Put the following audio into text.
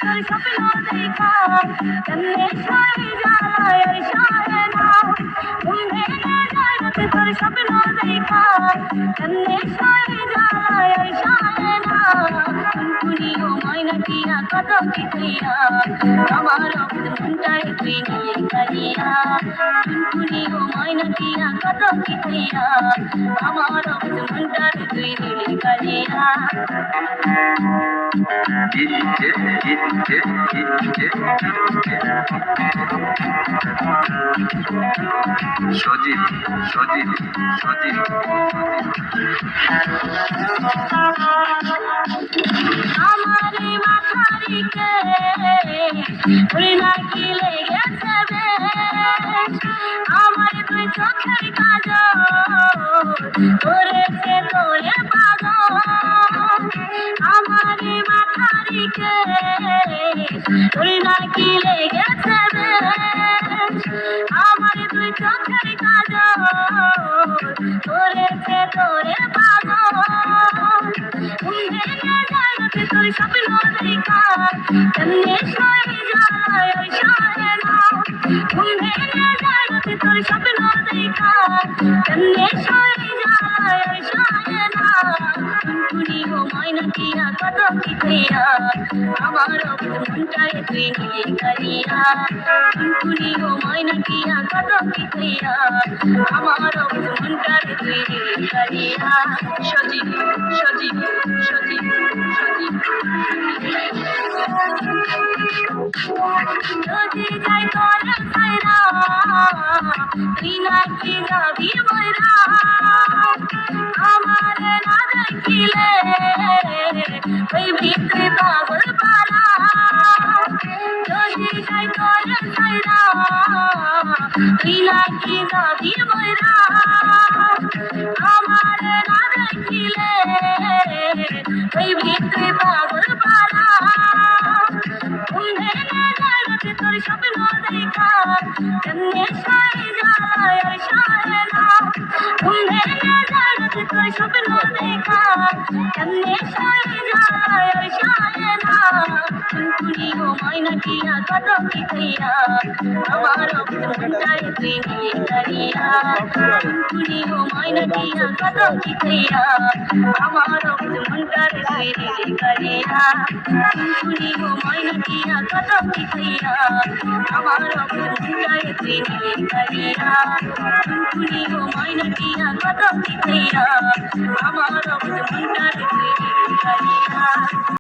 তোর স্বপ্ন দেখা কেমনে সই জ্বালায় আর সহে না ঘুম ভেঙে যায় রাতে তোর স্বপ্ন দেখা কেমনে সই জ্বালায় আর সহে না টুনটুনি ও ময়না টিয়া কত কি কইয়া আমার অবুঝ মনটারে তুই নিয়ে কালিয়া টুনটুনি ও ময়না টিয়া কত কি কইয়া আমার অবুঝ মনটারে তুই নিয়ে কালিয়া সজীব সজীব সজীব আমারে মাথারিকে তুই নাকি লেগেছে বেশ আমার তুই চোখের কাজল করেছে তোরে পাগল আমারে মাথারিকে তুই নাকি লেগেছে বেশ আমার তুই চোখের কাজল করেছে তোরে পাগল তোর স্বপ্ন দেখা কেমনে সই জ্বালায় আর সহে না ঘুম ভেঙে যায় রাতে তোর স্বপ্ন দেখা কেমনে সই জ্বালায় আর সহে না টুনটুনি ও ময়না টিয়া কত কি কইয়া আমার অবুঝ মনটারে তুই নিয়ে কালিয়া টুনটুনি ও ময়না টিয়া কত কি কইয়া আমার অবুঝ মনটারে তুই নিয়ে কালিয়া সজীব সজীব সজীব সজীব যদি যাই তোরে সাইরা তুই নাকি যাবি ময়রা আমারে না দেখিলে ওই ভিতরে পাগল পারা যদি যাই তোরে সাইরা তুই নাকি যাবি ময়রা আমারে না দেখিলে ওই ভিতরে পাগল পারা তোর স্বপ্ন দেখা কেমনে সই জ্বালায় আর সহে না ঘুম ভেঙে যায় রাতে তোর স্বপ্ন দেখা কেমনে সই জ্বালায় আর সহে না টুনটুনি ও ময়না টিয়া কত কি কইয়া আমার অবুঝ মনটারে তুই নিয়ে কালিয়া টুনটুনি ও ময়না টিয়া কত কি কইয়া আমার অবুঝ মনটারে তুই নিয়ে কালিয়া টুনটুনি ও ময়না টিয়া কত কি কইয়া আমার অবুঝ মনটারে তুই নিয়ে কালিয়া টুনটুনি ও ময়না টিয়া কত কি কইয়া আমার অবুঝ মনটারে তুই নিয়ে কালিয়া।